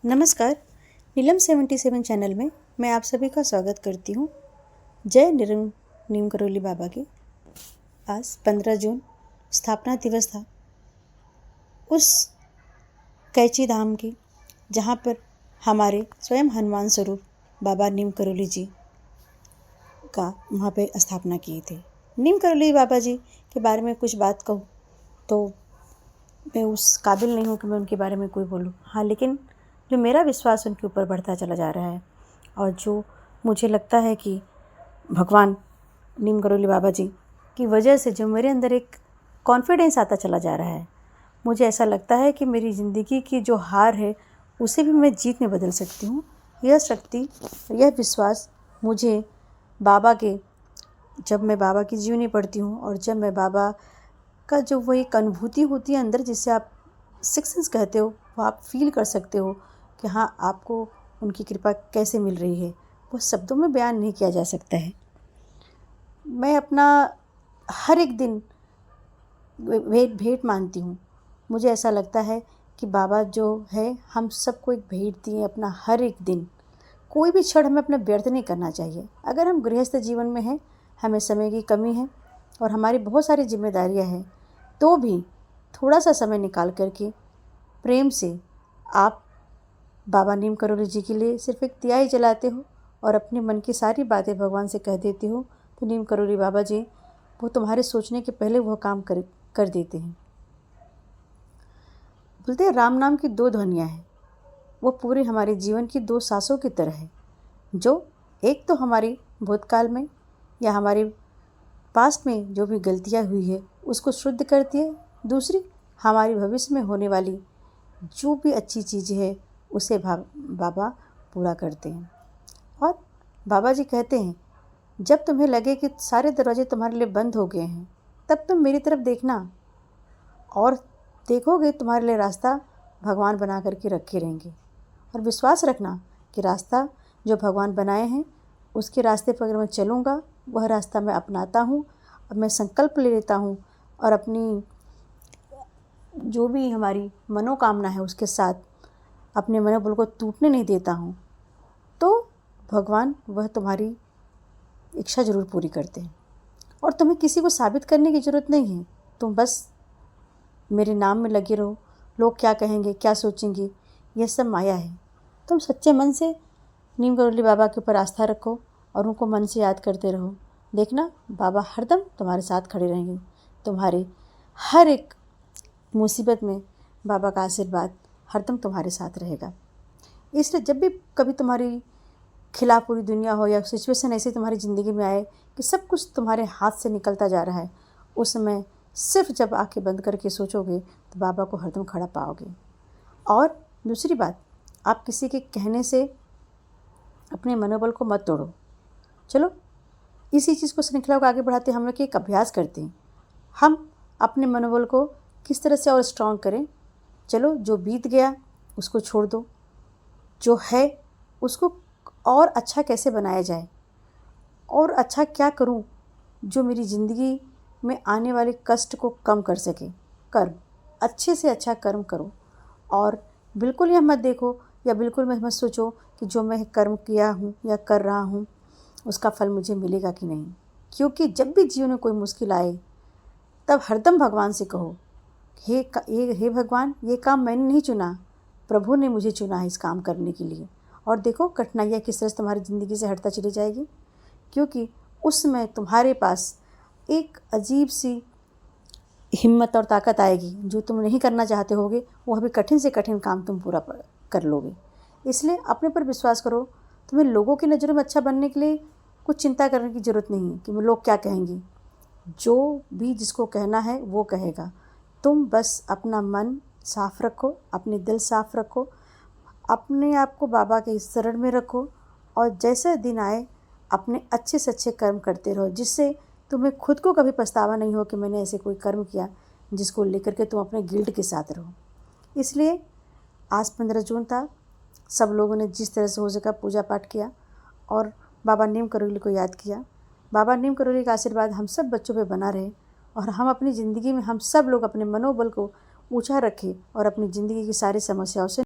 नमस्कार। नीलम 77 चैनल में मैं आप सभी का स्वागत करती हूँ। जय नीम करोली बाबा की। आज 15 जून स्थापना दिवस था उस कैची धाम की जहाँ पर हमारे स्वयं हनुमान स्वरूप बाबा नीम करोली जी का वहाँ पे स्थापना किए थे। नीम करोली बाबा जी के बारे में कुछ बात कहूँ तो मैं उस काबिल नहीं हूँ कि मैं उनके बारे में कोई बोलूँ। हाँ, लेकिन जो मेरा विश्वास उनके ऊपर बढ़ता चला जा रहा है और जो मुझे लगता है कि भगवान नीम करोली बाबा जी की वजह से जो मेरे अंदर एक कॉन्फिडेंस आता चला जा रहा है, मुझे ऐसा लगता है कि मेरी ज़िंदगी की जो हार है उसे भी मैं जीत में बदल सकती हूँ। यह शक्ति, यह विश्वास मुझे बाबा के, जब मैं बाबा की जीवनी पढ़ती हूँ और जब मैं बाबा का जो वो एक अनुभूति होती है अंदर, जिसे आप सिक्स सेंस कहते हो, वो आप फील कर सकते हो कि हाँ, आपको उनकी कृपा कैसे मिल रही है, वो शब्दों में बयान नहीं किया जा सकता है। मैं अपना हर एक दिन भेंट मानती हूँ। मुझे ऐसा लगता है कि बाबा जो है हम सबको एक भेंट दिए। अपना हर एक दिन, कोई भी क्षण हमें अपना व्यर्थ नहीं करना चाहिए। अगर हम गृहस्थ जीवन में हैं, हमें समय की कमी है और हमारी बहुत सारी जिम्मेदारियां हैं, तो भी थोड़ा सा समय निकाल करके प्रेम से आप बाबा नीम करोली जी के लिए सिर्फ एक दिया ही जलाते हो और अपने मन की सारी बातें भगवान से कह देते हो, तो नीम करोली बाबा जी वो तुम्हारे सोचने के पहले वह काम कर देते हैं। बोलते हैं राम नाम की दो ध्वनियाँ हैं, वो पूरे हमारे जीवन की दो सांसों की तरह है, जो एक तो हमारी भूतकाल में या हमारे पास्ट में जो भी गलतियाँ हुई है उसको शुद्ध करती है, दूसरी हमारी भविष्य में होने वाली जो भी अच्छी चीज़ें है उसे बाबा पूरा करते हैं। और बाबा जी कहते हैं, जब तुम्हें लगे कि सारे दरवाजे तुम्हारे लिए बंद हो गए हैं, तब तुम मेरी तरफ देखना और देखोगे तुम्हारे लिए रास्ता भगवान बना करके रखे रहेंगे। और विश्वास रखना कि रास्ता जो भगवान बनाए हैं उसके रास्ते पर अगर मैं चलूँगा, वह रास्ता मैं अपनाता हूँ और मैं संकल्प ले लेता हूँ और अपनी जो भी हमारी मनोकामना है उसके साथ अपने मनोबल को टूटने नहीं देता हूँ, तो भगवान वह तुम्हारी इच्छा ज़रूर पूरी करते हैं। और तुम्हें किसी को साबित करने की ज़रूरत नहीं है, तुम बस मेरे नाम में लगे रहो। लोग क्या कहेंगे, क्या सोचेंगे, यह सब माया है। तुम सच्चे मन से नीम करोली बाबा के ऊपर आस्था रखो और उनको मन से याद करते रहो। देखना, बाबा हरदम तुम्हारे साथ खड़े रहेंगे। तुम्हारे हर एक मुसीबत में बाबा का आशीर्वाद हरदम तुम्हारे साथ रहेगा। इसलिए जब भी कभी तुम्हारी खिलाफ पूरी दुनिया हो या सिचुएशन ऐसी तुम्हारी ज़िंदगी में आए कि सब कुछ तुम्हारे हाथ से निकलता जा रहा है, उस समय सिर्फ जब आंखें बंद करके सोचोगे तो बाबा को हरदम खड़ा पाओगे। और दूसरी बात, आप किसी के कहने से अपने मनोबल को मत तोड़ो। चलो, इसी चीज़ को, श्रृंखला को आगे बढ़ाते हम लोग एक अभ्यास करते हैं। हम अपने मनोबल को किस तरह से और स्ट्रॉन्ग करें। चलो, जो बीत गया उसको छोड़ दो, जो है उसको और अच्छा कैसे बनाया जाए, और अच्छा क्या करूं जो मेरी ज़िंदगी में आने वाले कष्ट को कम कर सके। कर्म, अच्छे से अच्छा कर्म करो और बिल्कुल यह मत देखो या बिल्कुल मत सोचो कि जो मैं कर्म किया हूँ या कर रहा हूँ उसका फल मुझे मिलेगा कि नहीं। क्योंकि जब भी जीवन में कोई मुश्किल आए तब हरदम भगवान से कहो, हे भगवान, ये काम मैंने नहीं चुना, प्रभु ने मुझे चुना है इस काम करने के लिए। और देखो कठिनाइयाँ किस तरह से तुम्हारी ज़िंदगी से हटता चली जाएगी, क्योंकि उस समय तुम्हारे पास एक अजीब सी हिम्मत और ताकत आएगी। जो तुम नहीं करना चाहते होगे वो अभी कठिन से कठिन काम तुम पूरा कर लोगे। इसलिए अपने पर विश्वास करो। तुम्हें लोगों की नज़रों में अच्छा बनने के लिए कुछ चिंता करने की ज़रूरत नहीं है कि लोग क्या कहेंगे। जो भी जिसको कहना है वो कहेगा। तुम बस अपना मन साफ़ रखो, अपने दिल साफ़ रखो, अपने आप को बाबा के शरण में रखो और जैसे दिन आए अपने अच्छे से अच्छे कर्म करते रहो, जिससे तुम्हें खुद को कभी पछतावा नहीं हो कि मैंने ऐसे कोई कर्म किया जिसको लेकर के तुम अपने गिल्ट के साथ रहो। इसलिए आज 15 जून था, सब लोगों ने जिस तरह से हो सका पूजा पाठ किया और बाबा नीम करोली को याद किया। बाबा नीम करोली का आशीर्वाद हम सब बच्चों पे बना रहे और हम अपनी ज़िंदगी में हम सब लोग अपने मनोबल को ऊँचा रखें और अपनी ज़िंदगी की सारी समस्याओं से